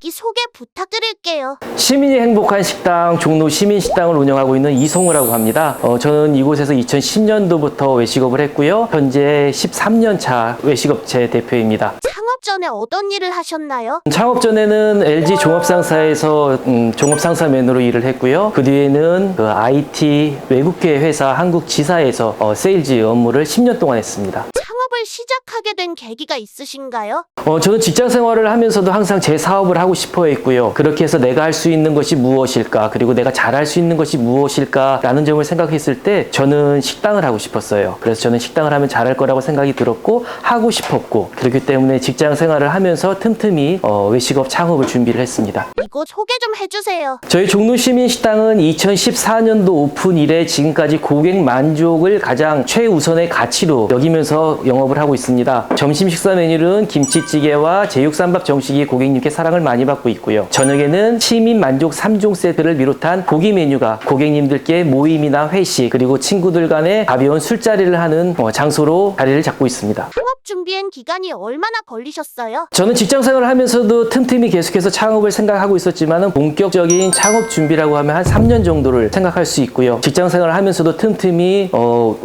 자기소개 부탁드릴게요. 시민이 행복한 식당, 종로 시민식당을 운영하고 있는 이송우라고 합니다. 저는 이곳에서 2010년도부터 외식업을 했고요. 현재 13년 차 외식업체 대표입니다. 창업 전에 어떤 일을 하셨나요? 창업 전에는 LG 종합상사에서 종합상사맨으로 일을 했고요. 그 뒤에는 IT 외국계 회사 한국지사에서 세일즈 업무를 10년 동안 했습니다. 창업을 시작하게 된 계기가 있으신가요? 저는 직장 생활을 하면서도 항상 제 사업을 하고 싶어 했고요. 그렇게 해서 내가 할 수 있는 것이 무엇일까, 그리고 내가 잘할 수 있는 것이 무엇일까 라는 점을 생각했을 때 저는 식당을 하고 싶었어요. 그래서 저는 식당을 하면 잘할 거라고 생각이 들었고 하고 싶었고, 그렇기 때문에 직장 생활을 하면서 틈틈이 외식업 창업을 준비를 했습니다. 이곳 소개 좀 해주세요. 저희 종로 시민식당은 2014년도 오픈 이래 지금까지 고객 만족을 가장 최우선의 가치로 여기면서 영업을 하고 있습니다. 점심 식사 메뉴는 김치찌개와 제육쌈밥 정식이 고객님께 사랑을 많이 받고 있고요. 저녁에는 시민 만족 3종 세트를 비롯한 고기 메뉴가 고객님들께 모임이나 회식, 그리고 친구들 간의 가벼운 술자리를 하는 장소로 자리를 잡고 있습니다. 창업 준비한 기간이 얼마나 걸리셨어요? 저는 직장 생활을 하면서도 틈틈이 계속해서 창업을 생각하고 있었지만 본격적인 창업 준비라고 하면 한 3년 정도를 생각할 수 있고요. 직장 생활을 하면서도 틈틈이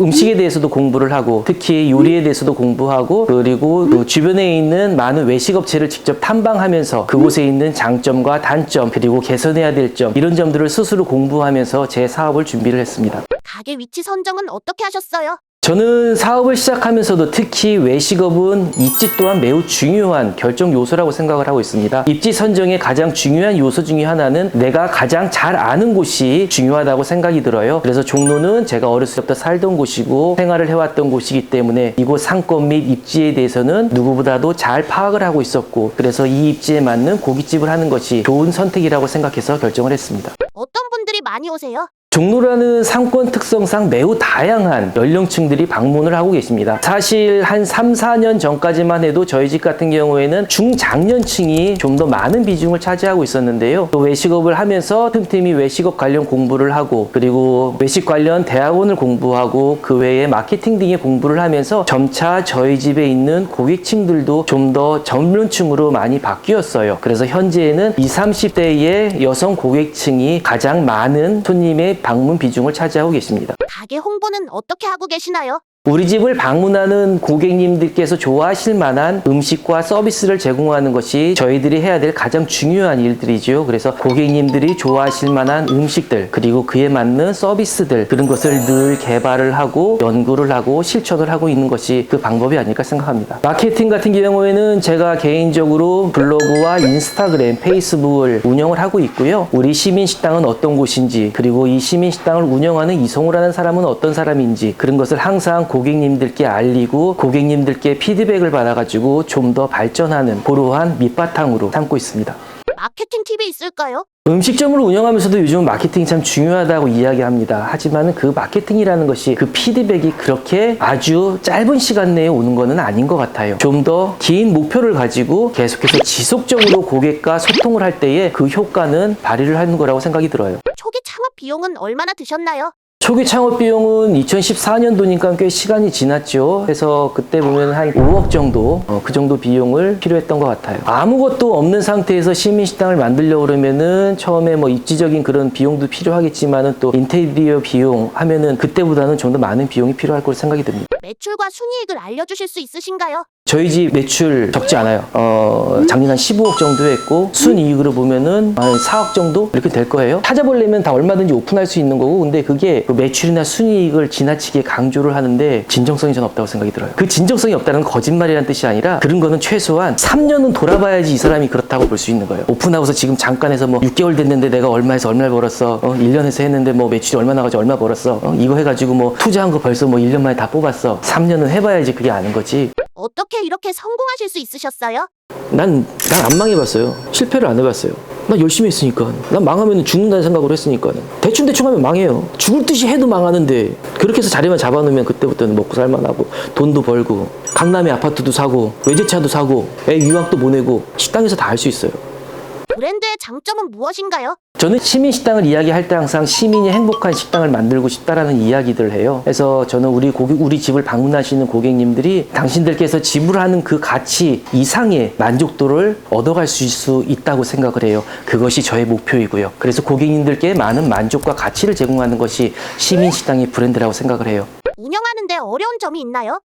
음식에 대해서도 공부를 하고, 특히 요리에 대해서도 공부하고, 그리고 그 주변에 있는 많은 외식업체를 직접 탐방하면서 그곳에 있는 장점과 단점, 그리고 개선해야 될 점, 이런 점들을 스스로 공부하면서 제 사업을 준비를 했습니다. 가게 위치 선정은 어떻게 하셨어요? 저는 사업을 시작하면서도 특히 외식업은 입지 또한 매우 중요한 결정 요소라고 생각을 하고 있습니다. 입지 선정의 가장 중요한 요소 중에 하나는 내가 가장 잘 아는 곳이 중요하다고 생각이 들어요. 그래서 종로는 제가 어렸을 때부터 살던 곳이고 생활을 해왔던 곳이기 때문에 이곳 상권 및 입지에 대해서는 누구보다도 잘 파악을 하고 있었고, 그래서 이 입지에 맞는 고깃집을 하는 것이 좋은 선택이라고 생각해서 결정을 했습니다. 어떤 분들이 많이 오세요? 종로라는 상권 특성상 매우 다양한 연령층들이 방문을 하고 계십니다. 사실 한 3, 4년 전까지만 해도 저희 집 같은 경우에는 중장년층이 좀 더 많은 비중을 차지하고 있었는데요. 또 외식업을 하면서 틈틈이 외식업 관련 공부를 하고, 그리고 외식 관련 대학원을 공부하고, 그 외에 마케팅 등의 공부를 하면서 점차 저희 집에 있는 고객층들도 좀 더 젊은층으로 많이 바뀌었어요. 그래서 현재는 20, 30대의 여성 고객층이 가장 많은 손님의 방문 비중을 차지하고 계십니다. 가게 홍보는 어떻게 하고 계시나요? 우리 집을 방문하는 고객님들께서 좋아하실 만한 음식과 서비스를 제공하는 것이 저희들이 해야 될 가장 중요한 일들이죠. 그래서 고객님들이 좋아하실 만한 음식들, 그리고 그에 맞는 서비스들, 그런 것을 늘 개발을 하고 연구를 하고 실천을 하고 있는 것이 그 방법이 아닐까 생각합니다. 마케팅 같은 경우에는 제가 개인적으로 블로그와 인스타그램, 페이스북을 운영을 하고 있고요. 우리 시민식당은 어떤 곳인지, 그리고 이 시민식당을 운영하는 이송우라는 사람은 어떤 사람인지, 그런 것을 항상 고객님들께 알리고 고객님들께 피드백을 받아가지고 좀 더 발전하는 그러한 밑바탕으로 삼고 있습니다. 마케팅 팁이 있을까요? 음식점을 운영하면서도 요즘 마케팅이 참 중요하다고 이야기합니다. 하지만 그 마케팅이라는 것이 그 피드백이 그렇게 아주 짧은 시간 내에 오는 것은 아닌 것 같아요. 좀 더 긴 목표를 가지고 계속해서 지속적으로 고객과 소통을 할 때에 그 효과는 발휘를 하는 거라고 생각이 들어요. 초기 창업 비용은 얼마나 드셨나요? 초기 창업 비용은 2014년도니까 꽤 시간이 지났죠. 그래서 그때 보면 한 5억 정도, 그 정도 비용을 필요했던 것 같아요. 아무것도 없는 상태에서 시민식당을 만들려고 그러면은 처음에 뭐 입지적인 그런 비용도 필요하겠지만은 또 인테리어 비용 하면은 그때보다는 좀 더 많은 비용이 필요할 거로 생각이 듭니다. 매출과 순이익을 알려주실 수 있으신가요? 저희 집 매출 적지 않아요. 작년 한 15억 정도 했고 순이익으로 보면은 한 4억 정도 이렇게 될 거예요. 찾아보려면 다 얼마든지 오픈할 수 있는 거고, 근데 그게 그 매출이나 순이익을 지나치게 강조를 하는데 진정성이 전 없다고 생각이 들어요. 그 진정성이 없다는 건 거짓말이라는 뜻이 아니라 그런 거는 최소한 3년은 돌아봐야지 이 사람이 그렇다고 볼 수 있는 거예요. 오픈하고서 지금 잠깐 해서 뭐 6개월 됐는데 내가 얼마에서 얼마를 벌었어. 1년 해서 했는데 뭐 매출이 얼마 나가지고 얼마 벌었어. 이거 해가지고 뭐 투자한 거 벌써 뭐 1년 만에 다 뽑았어. 3년은 해봐야지 그게 아는 거지. 어떻게 이렇게 성공하실 수 있으셨어요? 난 안 망해봤어요. 실패를 안 해봤어요. 난 열심히 했으니까. 난 망하면 죽는다는 생각으로 했으니까. 대충 하면 망해요. 죽을 듯이 해도 망하는데 그렇게 해서 자리만 잡아놓으면 그때부터는 먹고 살만하고 돈도 벌고 강남에 아파트도 사고 외제차도 사고 애 유학도 보내고 식당에서 다 할 수 있어요. 브랜드의 장점은 무엇인가요? 저는 시민식당을 이야기할 때 항상 시민이 행복한 식당을 만들고 싶다라는 이야기들을 해요. 그래서 저는 우리 집을 방문하시는 고객님들이 당신들께서 지불하는 그 가치 이상의 만족도를 얻어갈 수 있다고 생각을 해요. 그것이 저의 목표이고요. 그래서 고객님들께 많은 만족과 가치를 제공하는 것이 시민식당의 브랜드라고 생각을 해요. 운영하는데 어려운 점이 있나요?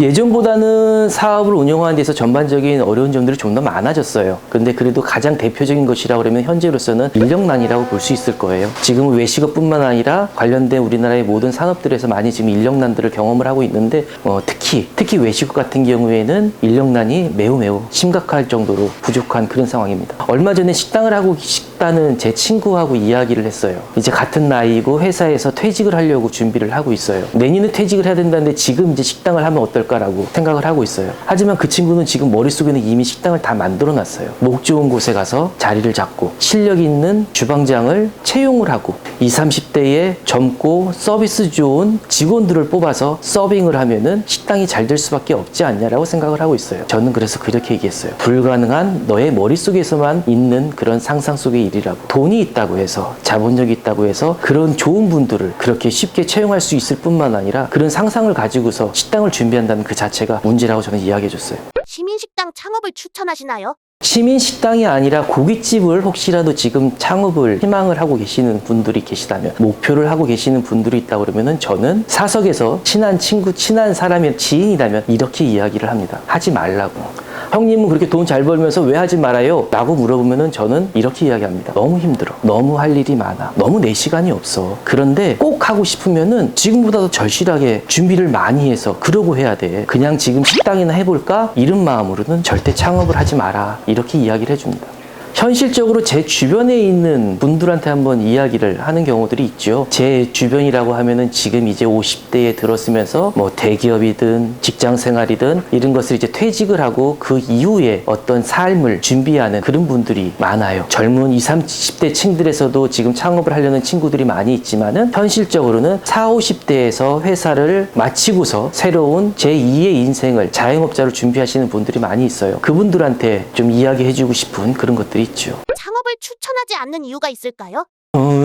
예전보다는 사업을 운영하는 데서 전반적인 어려운 점들이 좀 더 많아졌어요. 근데 그래도 가장 대표적인 것이라고 그러면 현재로서는 인력난이라고 볼 수 있을 거예요. 지금은 외식업뿐만 아니라 관련된 우리나라의 모든 산업들에서 많이 지금 인력난들을 경험을 하고 있는데 특히 외식업 같은 경우에는 인력난이 매우 심각할 정도로 부족한 그런 상황입니다. 얼마 전에 식당을 하고 싶다는 제 친구하고 이야기를 했어요. 이제 같은 나이고 회사에서 퇴직을 하려고 준비를 하고 있어요. 내년에 퇴직을 해야 된다는데 지금 이제 식당을 하면 어떨까라고 생각을 하고 있어요. 하지만 그 친구는 지금 머릿속에는 이미 식당을 다 만들어 놨어요. 목 좋은 곳에 가서 자리를 잡고 실력 있는 주방장을 채용을 하고 20, 30대의 젊고 서비스 좋은 직원들을 뽑아서 서빙을 하면은 식당이 잘 될 수밖에 없지 않냐라고 생각을 하고 있어요. 저는 그래서 그렇게 얘기했어요. 불가능한 너의 머릿속에서만 있는 그런 상상 속의 일이라고. 돈이 있다고 해서 자본력이 있다고 해서 그런 좋은 분들을 그렇게 쉽게 채용할 수 있을 뿐만 아니라 그런 상상을 가지고서 식당을 준비한다는 그 자체가 문제라고 저는 이야기해 줬어요. 시민식당 창업을 추천하시나요? 시민식당이 아니라 고깃집을 혹시라도 지금 창업을 희망을 하고 계시는 분들이 계시다면, 목표를 하고 계시는 분들이 있다 그러면은 저는 사석에서 친한 친구, 친한 사람이 지인이라면 이렇게 이야기를 합니다. 하지 말라고. 형님은 그렇게 돈 잘 벌면서 왜 하지 말아요? 라고 물어보면은 저는 이렇게 이야기합니다. 너무 힘들어. 너무 할 일이 많아. 너무 내 시간이 없어. 그런데 꼭 하고 싶으면은 지금보다 더 절실하게 준비를 많이 해서 그러고 해야 돼. 그냥 지금 식당이나 해볼까? 이런 마음으로는 절대 창업을 하지 마라. 이렇게 이야기를 해줍니다. 현실적으로 제 주변에 있는 분들한테 한번 이야기를 하는 경우들이 있죠. 제 주변이라고 하면은 지금 이제 50대에 들었으면서 뭐 대기업이든 직장 생활이든 이런 것을 이제 퇴직을 하고 그 이후에 어떤 삶을 준비하는 그런 분들이 많아요. 젊은 20, 30대 층들에서도 지금 창업을 하려는 친구들이 많이 있지만은 현실적으로는 40, 50대에서 회사를 마치고서 새로운 제2의 인생을 자영업자로 준비하시는 분들이 많이 있어요. 그분들한테 좀 이야기해주고 싶은 그런 것들이 있죠. 창업을 추천하지 않는 이유가 있을까요?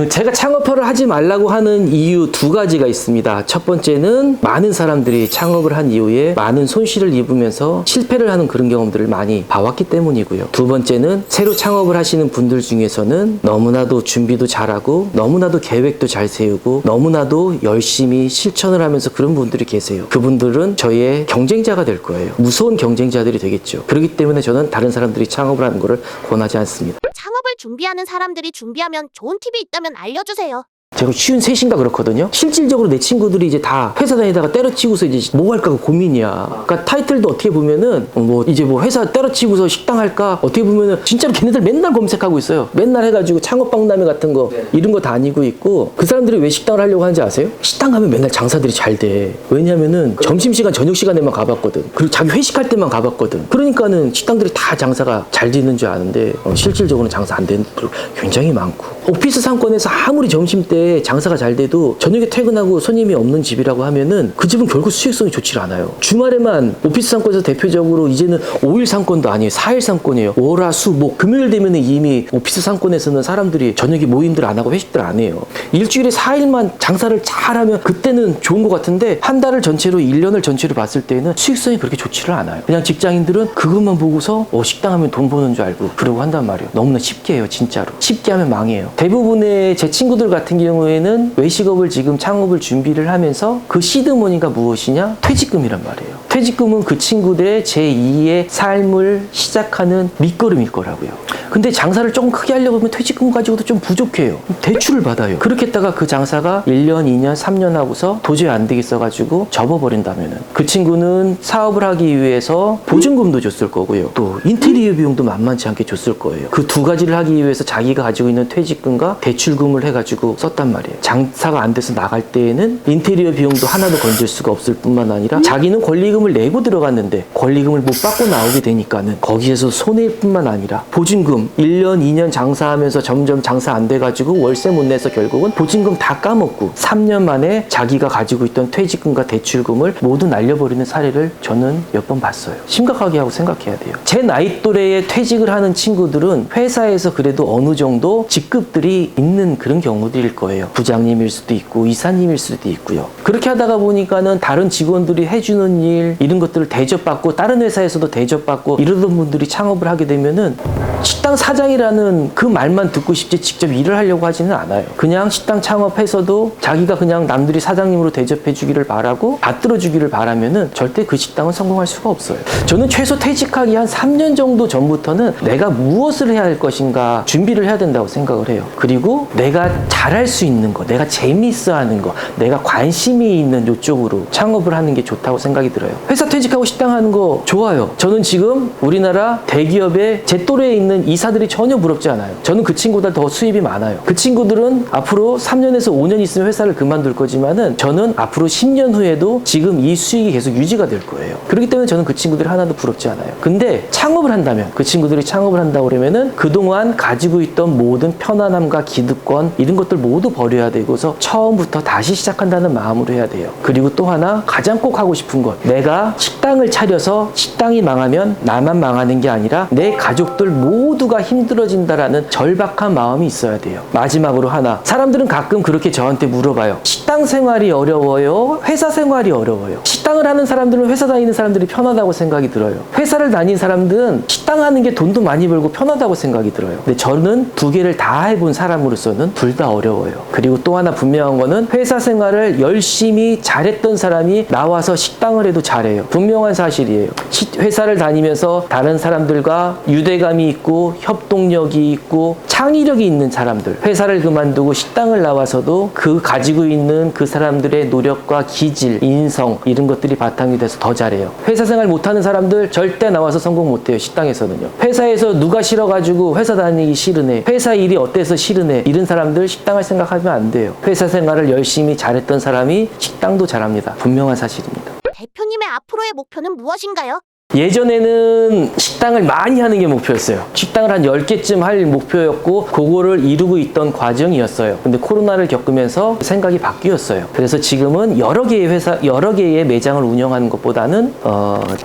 제가 창업을 하지 말라고 하는 이유 두 가지가 있습니다. 첫 번째는 많은 사람들이 창업을 한 이후에 많은 손실을 입으면서 실패를 하는 그런 경험들을 많이 봐왔기 때문이고요. 두 번째는 새로 창업을 하시는 분들 중에서는 너무나도 준비도 잘하고 너무나도 계획도 잘 세우고 너무나도 열심히 실천을 하면서 그런 분들이 계세요. 그분들은 저희의 경쟁자가 될 거예요. 무서운 경쟁자들이 되겠죠. 그렇기 때문에 저는 다른 사람들이 창업을 하는 것을 권하지 않습니다. 창업을 준비하는 사람들이 준비하면 좋은 팁이 있다면 알려주세요. 제가 53인가 그렇거든요. 실질적으로 내 친구들이 이제 다 회사 다니다가 때려치고서 이제 뭐 할까 고민이야. 그러니까 타이틀도 어떻게 보면은 이제 회사 때려치고서 식당 할까 어떻게 보면은 진짜로 걔네들 맨날 검색하고 있어요. 맨날 해가지고 창업박람회 같은 거 이런 거 다니고 있고 그 사람들이 왜 식당을 하려고 하는지 아세요? 식당 가면 맨날 장사들이 잘 돼. 왜냐면은 점심시간 저녁 시간에만 가봤거든. 그리고 자기 회식할 때만 가봤거든. 그러니까는 식당들이 다 장사가 잘 되는 줄 아는데 실질적으로는 장사 안 되는 분들 굉장히 많고 오피스 상권에서 아무리 점심때 장사가 잘 돼도 저녁에 퇴근하고 손님이 없는 집이라고 하면은 그 집은 결국 수익성이 좋지 않아요. 주말에만 오피스 상권에서 대표적으로 이제는 5일 상권도 아니에요. 4일 상권이에요. 월, 수, 목, 금요일 되면은 이미 오피스 상권에서는 사람들이 저녁에 모임들 안 하고 회식들 안 해요. 일주일에 4일만 장사를 잘하면 그때는 좋은 것 같은데 한 달을 전체로 1년을 전체로 봤을 때는 수익성이 그렇게 좋지를 않아요. 그냥 직장인들은 그것만 보고서 식당 하면 돈 버는 줄 알고 그러고 한단 말이에요. 너무나 쉽게 해요. 진짜로. 쉽게 하면 망해요. 대부분의 제 친구들 같은 경우에는 외식업을 지금 창업을 준비를 하면서 그 시드머니가 무엇이냐? 퇴직금이란 말이에요. 퇴직금은 그 친구들의 제2의 삶을 시작하는 밑거름일 거라고요. 근데 장사를 조금 크게 하려고 하면 퇴직금 가지고도 좀 부족해요. 대출을 받아요. 그렇게 했다가 그 장사가 1년, 2년, 3년 하고서 도저히 안 되겠어가지고 접어버린다면은 그 친구는 사업을 하기 위해서 보증금도 줬을 거고요. 또 인테리어 비용도 만만치 않게 줬을 거예요. 그 두 가지를 하기 위해서 자기가 가지고 있는 퇴직금과 대출금을 해가지고 썼단 말이에요. 장사가 안 돼서 나갈 때에는 인테리어 비용도 하나도 건질 수가 없을 뿐만 아니라 자기는 권리금을 권리금을 내고 들어갔는데 권리금을 못 받고 나오게 되니까는 거기에서 손해뿐만 아니라 보증금 1년, 2년 장사하면서 점점 장사 안 돼가지고 월세 못 내서 결국은 보증금 다 까먹고 3년 만에 자기가 가지고 있던 퇴직금과 대출금을 모두 날려버리는 사례를 저는 몇 번 봤어요. 심각하게 하고 생각해야 돼요. 제 나이 또래에 퇴직을 하는 친구들은 회사에서 그래도 어느 정도 직급들이 있는 그런 경우들일 거예요. 부장님일 수도 있고 이사님일 수도 있고요. 그렇게 하다가 보니까는 다른 직원들이 해주는 일 이런 것들을 대접받고 다른 회사에서도 대접받고 이러던 분들이 창업을 하게 되면은 식당 사장이라는 그 말만 듣고 싶지 직접 일을 하려고 하지는 않아요. 그냥 식당 창업해서도 자기가 그냥 남들이 사장님으로 대접해 주기를 바라고 받들어 주기를 바라면은 절대 그 식당은 성공할 수가 없어요. 저는 최소 퇴직하기 한 3년 정도 전부터는 내가 무엇을 해야 할 것인가 준비를 해야 된다고 생각을 해요. 그리고 내가 잘할 수 있는 거, 내가 재미있어 하는 거, 내가 관심이 있는 이쪽으로 창업을 하는 게 좋다고 생각이 들어요. 회사 퇴직하고 식당 하는 거 좋아요. 저는 지금 우리나라 대기업에 제 또래에 있는 이사들이 전혀 부럽지 않아요. 저는 그 친구들 더 수입이 많아요. 그 친구들은 앞으로 3년에서 5년 있으면 회사를 그만둘 거지만은 저는 앞으로 10년 후에도 지금 이 수익이 계속 유지가 될 거예요. 그렇기 때문에 저는 그 친구들이 하나도 부럽지 않아요. 근데 창업을 한다면 그 친구들이 창업을 한다고 그러면은 그동안 가지고 있던 모든 편안함과 기득권 이런 것들 모두 버려야 되고서 처음부터 다시 시작한다는 마음으로 해야 돼요. 그리고 또 하나 가장 꼭 하고 싶은 것, 내가 식당을 차려서 식당이 망하면 나만 망하는 게 아니라 내 가족들 모두가 힘들어진다라는 절박한 마음이 있어야 돼요. 마지막으로 하나, 사람들은 가끔 그렇게 저한테 물어봐요. 식당 생활이 어려워요? 회사 생활이 어려워요? 식당을 하는 사람들은 회사 다니는 사람들이 편하다고 생각이 들어요. 회사를 다니는 사람들은 식당 하는 게 돈도 많이 벌고 편하다고 생각이 들어요. 근데 저는 두 개를 다 해본 사람으로서는 둘 다 어려워요. 그리고 또 하나 분명한 거는 회사 생활을 열심히 잘했던 사람이 나와서 식당을 해도 잘해요. 분명한 사실이에요. 회사를 다니면서 다른 사람들과 유대감이 있고 협동력이 있고 창의력이 있는 사람들, 회사를 그만두고 식당을 나와서도 그 가지고 있는 그 사람들의 노력과 기질, 인성 이런 것들이 바탕이 돼서 더 잘해요. 회사 생활 못하는 사람들 절대 나와서 성공 못해요. 식당에서는요. 회사에서 누가 싫어가지고 회사 다니기 싫으네, 회사 일이 어때서 싫으네, 이런 사람들 식당을 생각하면 안 돼요. 회사 생활을 열심히 잘했던 사람이 식당도 잘합니다. 분명한 사실입니다. 대표님의 앞으로의 목표는 무엇인가요? 예전에는 식당을 많이 하는 게 목표였어요. 식당을 한 10개쯤 할 목표였고 그거를 이루고 있던 과정이었어요. 근데 코로나를 겪으면서 생각이 바뀌었어요. 그래서 지금은 여러 개의 회사, 여러 개의 매장을 운영하는 것보다는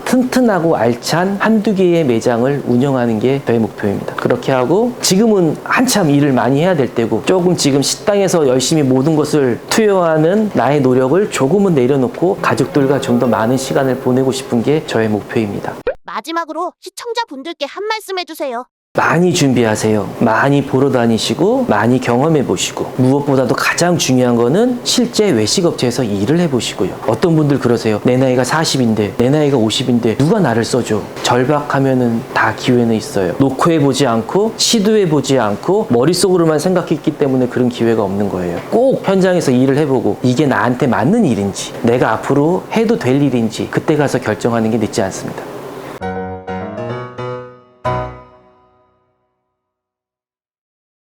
튼튼하고 알찬 한두 개의 매장을 운영하는 게 저의 목표입니다. 그렇게 하고 지금은 한참 일을 많이 해야 될 때고 조금 지금 식당에서 열심히 모든 것을 투여하는 나의 노력을 조금은 내려놓고 가족들과 좀 더 많은 시간을 보내고 싶은 게 저의 목표입니다. 마지막으로 시청자분들께 한 말씀 해주세요. 많이 준비하세요. 많이 보러 다니시고 많이 경험해 보시고 무엇보다도 가장 중요한 거는 실제 외식업체에서 일을 해보시고요. 어떤 분들 그러세요. 내 나이가 40인데 내 나이가 50인데 누가 나를 써줘. 절박하면은 다 기회는 있어요. 노크해보지 않고 시도해보지 않고 머릿속으로만 생각했기 때문에 그런 기회가 없는 거예요. 꼭 현장에서 일을 해보고 이게 나한테 맞는 일인지 내가 앞으로 해도 될 일인지 그때 가서 결정하는 게 늦지 않습니다.